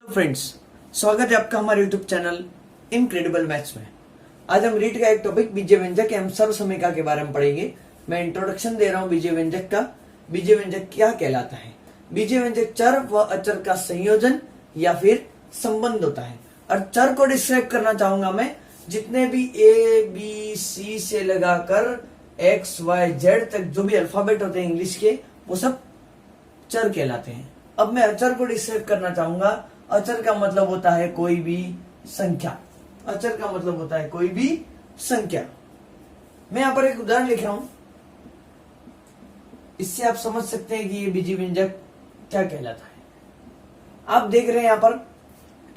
Friends, स्वागत है आपका हमारे यूट्यूब चैनल इनक्रेडिबल मैथ्स में। आज हम रीड का एक टॉपिक बीजीय व्यंजक एवं सर्वसमीका के बारे में पढ़ेंगे। मैं इंट्रोडक्शन दे रहा हूं बीजीय व्यंजक का। बीजीय व्यंजक क्या कहलाता है? बीजीय व्यंजक चर व अचर का संयोजन या फिर संबंध होता है। और चर को डिस्क्राइब करना चाहूंगा मैं, जितने भी ए बी सी से लगाकर एक्स वाई जेड तक जो भी अल्फाबेट होते हैं इंग्लिश के, वो सब चर कहलाते हैं। अब मैं अचर को डिस्क्राइब करना चाहूंगा। अचर का मतलब होता है कोई भी संख्या। अचर का मतलब होता है कोई भी संख्या। मैं यहां पर एक उदाहरण लिख रहा हूं, इससे आप समझ सकते हैं कि ये बीजीय व्यंजक क्या कहलाता है। आप देख रहे हैं यहां पर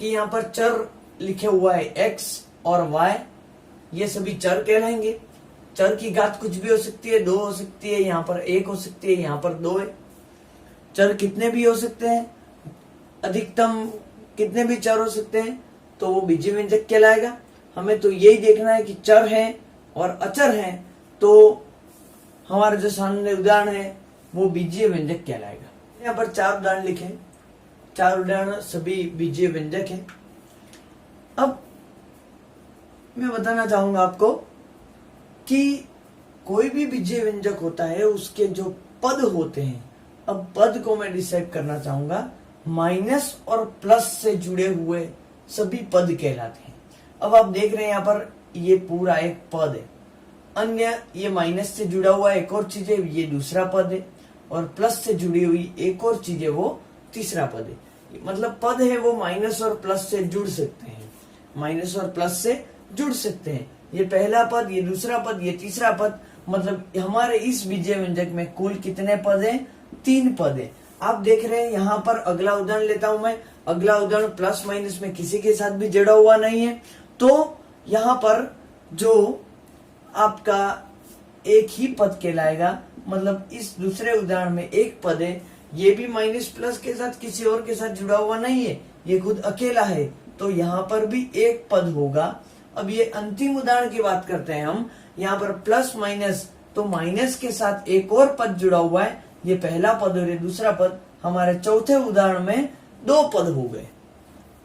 कि यहां पर चर लिखे हुआ है x और y, ये सभी चर कहलाएंगे। चर की घात कुछ भी हो सकती है, 2 हो सकती है, यहां पर 1 हो सकती है, यहां पर 2 है। चर कितने भी हो सकते हैं, अधिकतम कितने भी चर हो सकते हैं, तो वो बीजीय व्यंजक कहलाएगा। हमें तो यही देखना है कि चर है और अचर है, तो हमारा जो सामने उदाहरण है वो बीजीय व्यंजक कहलाएगा। यहाँ पर 4 उदाहरण लिखे, 4 उदाहरण सभी बीजीय व्यंजक हैं। अब मैं बताना चाहूंगा आपको कि कोई भी बीजीय व्यंजक होता है, उसके जो पद होते हैं, अब पद को मैं डिसाइड करना चाहूंगा, माइनस और प्लस से जुड़े हुए सभी पद कहलाते हैं। अब आप देख रहे हैं यहाँ पर ये पूरा एक पद है, अन्य ये माइनस से जुड़ा हुआ एक और चीज है, ये दूसरा पद है, और प्लस से जुड़ी हुई एक और चीज है, वो तीसरा पद है। मतलब पद है वो माइनस और प्लस से जुड़ सकते हैं, माइनस और प्लस से जुड़ सकते हैं। ये पहला पद, ये दूसरा पद, ये तीसरा पद। मतलब हमारे इस बीजीय व्यंजक में कुल कितने पद हैं? 3 पद है। आप देख रहे हैं यहाँ पर अगला उदाहरण लेता हूं मैं। अगला उदाहरण प्लस माइनस में किसी के साथ भी जुड़ा हुआ नहीं है, तो यहाँ पर जो आपका एक ही पद कहलाएगा। मतलब इस दूसरे उदाहरण में एक पद है, ये भी माइनस प्लस के साथ किसी और के साथ जुड़ा हुआ नहीं है, ये खुद अकेला है, तो यहाँ पर भी एक पद होगा। अब ये अंतिम उदाहरण की बात करते हैं हम। यहाँ पर प्लस माइनस, तो माइनस के साथ एक और पद जुड़ा हुआ है, ये पहला पद और ये दूसरा पद। हमारे चौथे उदाहरण में 2 पद हो गए।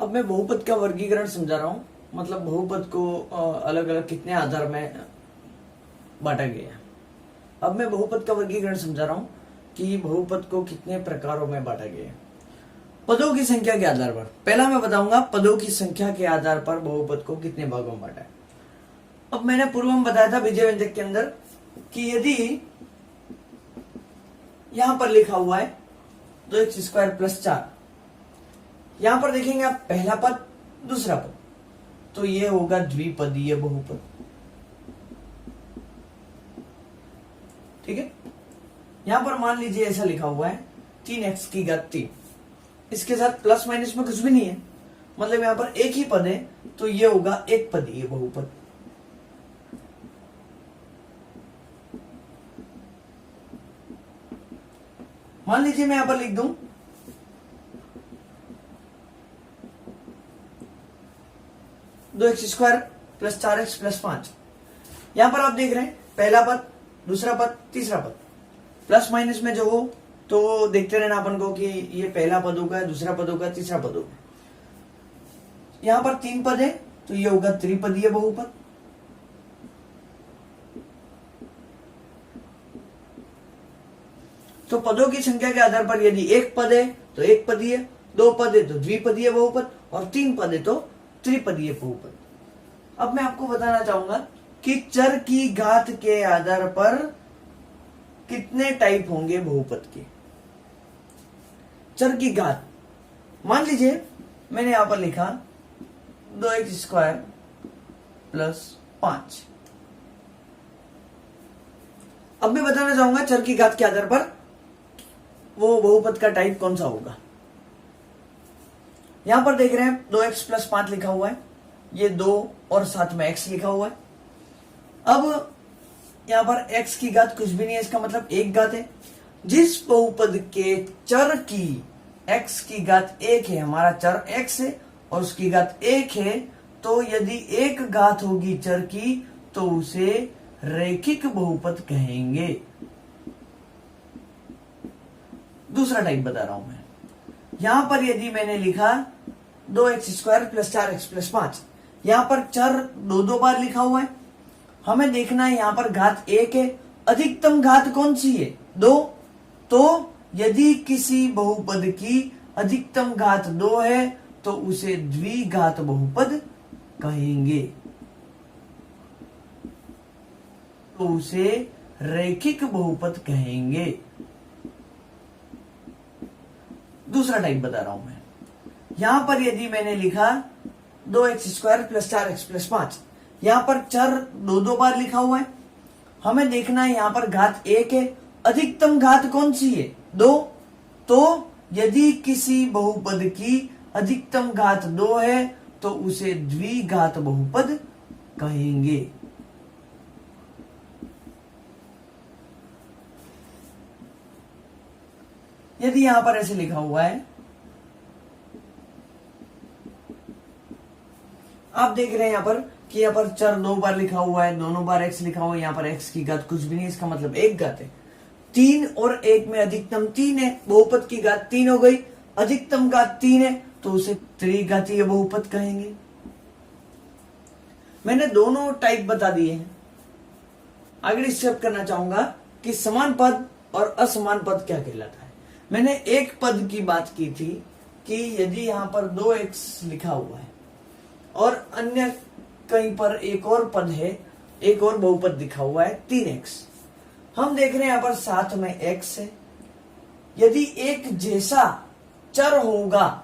अब मैं बहुपद का वर्गीकरण समझा रहा हूं, मतलब बहुपद को अलग अलग कितने आधार में बांटा गया। अब मैं बहुपद का वर्गीकरण समझा रहा हूं कि बहुपद को कितने प्रकारों में बांटा गया। पदों की संख्या के आधार पर, पहला मैं बताऊंगा पदों की संख्या के आधार पर बहुपद को कितने भागों में बांटा है। अब मैंने पूर्व में बताया था बीजीय व्यंजक के अंदर कि यदि यहां पर लिखा हुआ है 2x² + 4, यहां पर देखेंगे आप पहला पद दूसरा पद, तो ये होगा द्विपदीय बहुपद। ठीक है। यहां पर मान लीजिए ऐसा लिखा हुआ है 3x3, इसके साथ प्लस माइनस में कुछ भी नहीं है, मतलब यहां पर एक ही पद है, तो ये होगा एक पदीय बहुपद। मान लीजिए मैं यहां पर लिख दूं 2x² + 4x + 5। यहां पर आप देख रहे हैं पहला पद दूसरा पद तीसरा पद, प्लस माइनस में जो हो तो देखते रहना अपन को कि ये पहला पद होगा, दूसरा पद होगा, तीसरा पद होगा। यहां पर 3 पद है, तो ये होगा त्रिपदीय बहुपद। तो पदों की संख्या के आधार पर यदि एक पद है तो एक पदीय, 2 पद है तो द्विपदीय बहुपद, और 3 पद है तो त्रिपदीय बहुपद। अब मैं आपको बताना चाहूंगा कि चर की घात के आधार पर कितने टाइप होंगे बहुपद के। चर की घात, मान लीजिए मैंने यहां पर लिखा 2x² + 5। अब मैं बताना चाहूंगा चर की घात के आधार पर वो बहुपद का टाइप कौन सा होगा। यहां पर देख रहे हैं 2x + 5 लिखा हुआ है, ये 2 और साथ में x लिखा हुआ है। अब यहां पर x की घात कुछ भी नहीं है, इसका मतलब एक घात है। जिस बहुपद के चर की x की घात 1 है, हमारा चर x है और उसकी घात 1 है, तो यदि एक घात होगी चर की तो उसे रैखिक बहुपद कहेंगे। दूसरा टाइप बता रहा हूं मैं। यहां पर यदि मैंने लिखा 2x² प्लस 4x प्लस 5। यहाँ पर चर दो दो बार लिखा हुआ है, हमें देखना है यहाँ पर घात 1 है, अधिकतम घात कौन सी है 2। तो यदि किसी बहुपद की अधिकतम घात 2 है तो उसे द्विघात बहुपद कहेंगे, तो उसे रैखिक बहुपद कहेंगे। दूसरा टाइप बता रहा हूं मैं। यहां पर यदि मैंने लिखा 2x² प्लस 4x प्लस 5, यहां पर चर दो दो बार लिखा हुआ है, हमें देखना है यहाँ पर घात 1 है, अधिकतम घात कौन सी है 2। तो यदि किसी बहुपद की अधिकतम घात 2 है तो उसे द्विघात बहुपद कहेंगे। यदि यहां पर ऐसे लिखा हुआ है, आप देख रहे हैं यहां पर कि यहाँ पर चर दो बार लिखा हुआ है, दोनों बार x लिखा हुआ है, यहाँ पर x की घात कुछ भी नहीं, इसका मतलब एक घात है। 3 और 1 में अधिकतम 3 है, बहुपद की घात 3 हो गई, अधिकतम घात 3 है तो उसे त्रिघातीय बहुपद कहेंगे। मैंने दोनों टाइप बता दिए हैं। आगे स्टेप करना चाहूंगा कि समान पद और असमान पद क्या कहलाता है। मैंने एक पद की बात की थी कि यदि यहां पर 2x लिखा हुआ है और अन्य कहीं पर एक और पद है, एक और बहुपद लिखा हुआ है 3x, हम देख रहे हैं यहां पर साथ में x है। यदि एक जैसा चर होगा,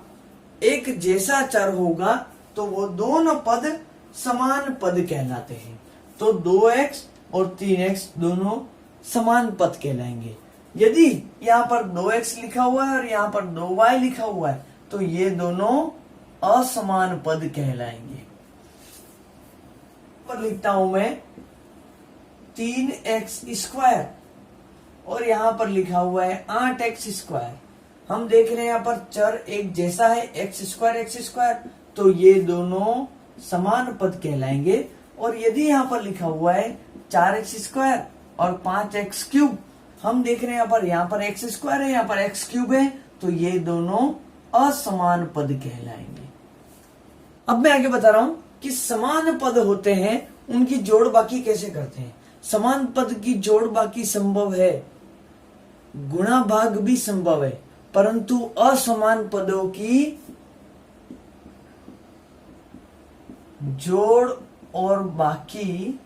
एक जैसा चर होगा तो वो दोनों पद समान पद कहलाते हैं। तो 2x और 3x दोनों समान पद कहलाएंगे। यदि यहां पर 2x लिखा हुआ है और यहां पर 2y लिखा हुआ है तो ये दोनों असमान पद कहलाएंगे। पर लिखता हूं मैं 3x² और यहां पर लिखा हुआ है 8x²। हम देख रहे हैं यहां पर चर एक जैसा है x², तो ये दोनों समान पद कहलाएंगे। और यदि यहां पर लिखा हुआ है 4x² और 5x³, हम देख रहे हैं यहां पर x² है, यहां पर x³ है, तो ये दोनों असमान पद कहलाएंगे। अब मैं आगे बता रहा हूं कि समान पद होते हैं, उनकी जोड़ बाकी कैसे करते हैं। समान पद की जोड़ बाकी संभव है, गुणा भाग भी संभव है, परंतु असमान पदों की जोड़ और बाकी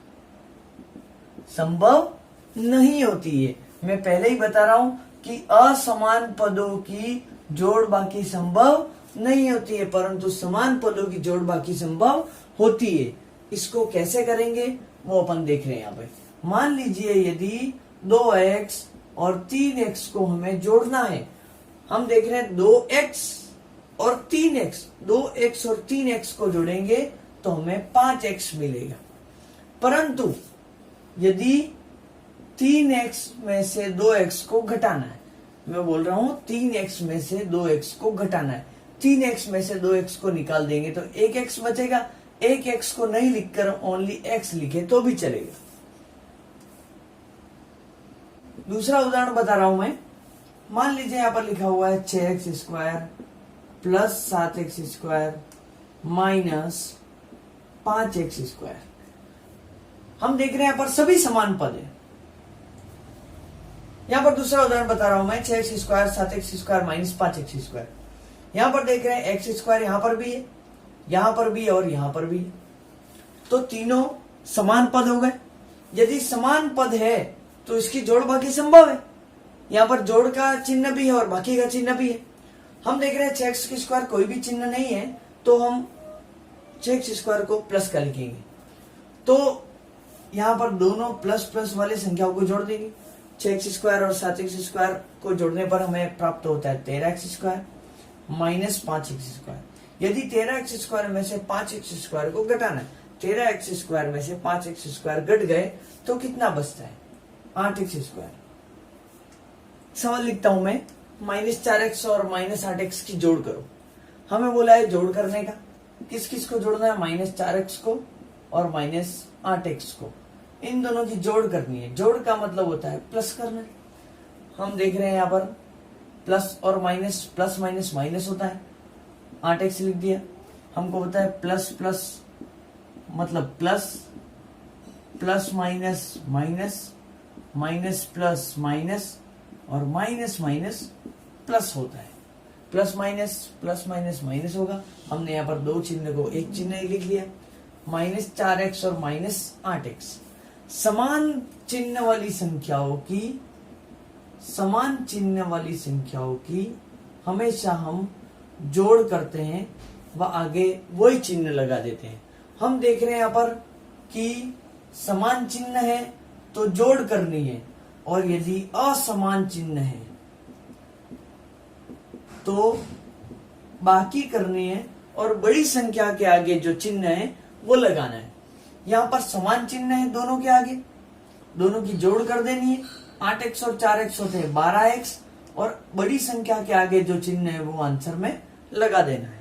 संभव नहीं होती है। मैं पहले ही बता रहा हूं कि असमान पदों की जोड़ बाकी संभव नहीं होती है, परंतु समान पदों की जोड़ बाकी संभव होती है। इसको कैसे करेंगे वो अपन देख रहे हैं यहाँ पे। मान लीजिए यदि 2x और 3x को हमें जोड़ना है, हम देख रहे हैं 2x और 3x, 2x और 3x को जोड़ेंगे तो हमें 5x मिलेगा। परंतु यदि 3x में से 2x को घटाना है, मैं बोल रहा हूं 3x में से 2x को घटाना है, 3x में से 2x को निकाल देंगे तो 1x बचेगा। 1x को नहीं लिखकर ओनली x लिखे तो भी चलेगा। दूसरा उदाहरण बता रहा हूं मैं। मान लीजिए यहां पर लिखा हुआ है 6x² plus 7x² minus 5x²। हम देख रहे हैं यहां पर सभी समान पद है। यहां पर दूसरा उदाहरण बता रहा हूं मैं 6x² 7x² माइनस 5x²। यहां पर देख रहे हैं x² यहां पर भी है, यहां पर भी और यहां पर भी, तो तीनों समान पद हो गए। यदि समान पद है तो इसकी जोड़ बाकी संभव है। यहां पर जोड़ का चिन्ह भी है और बाकी का चिन्ह भी है। हम देख रहे हैं 6x² कोई भी चिन्ह नहीं है तो हम 6x² को प्लस का लिखेंगे, तो यहां पर दोनों प्लस प्लस वाले संख्याओं को जोड़ देंगे। 6x² और 7x² को जोड़ने पर हमें प्राप्त होता है 13x² माइनस 5x²। यदि 13x² में से 5x² को घटाना है, 13x² में से 5x² घट गए तो कितना बचता है 8x²। सवाल लिखता हूं मैं, -4x और -8x की जोड़ करो। हमें बोला है जोड़ करने का, किस किस को जोड़ना है, -4x को और -8x को, इन दोनों की जोड़ करनी है। जोड़ का मतलब होता है प्लस करना। हम देख रहे हैं यहाँ पर प्लस और माइनस, प्लस माइनस माइनस होता है। 8x लिख दिया। हमको पता है प्लस प्लस मतलब plus, plus minus minus, minus plus minus और माइनस माइनस प्लस होता है। प्लस माइनस माइनस होगा। हमने यहाँ पर दो चिन्ह को एक चिन्ह ही लिख दिया, -4x और -8x। समान चिन्ह वाली संख्याओं की हमेशा हम जोड़ करते हैं व आगे वही चिन्ह लगा देते हैं। हम देख रहे हैं यहाँ पर कि समान चिन्ह है तो जोड़ करनी है, और यदि असमान चिन्ह है तो बाकी करनी है और बड़ी संख्या के आगे जो चिन्ह है वो लगाना है। यहाँ पर समान चिन्ह है दोनों के आगे, दोनों की जोड़ कर देनी है। 8x और 4x होते हैं 12x, और बड़ी संख्या के आगे जो चिन्ह है वो आंसर में लगा देना है।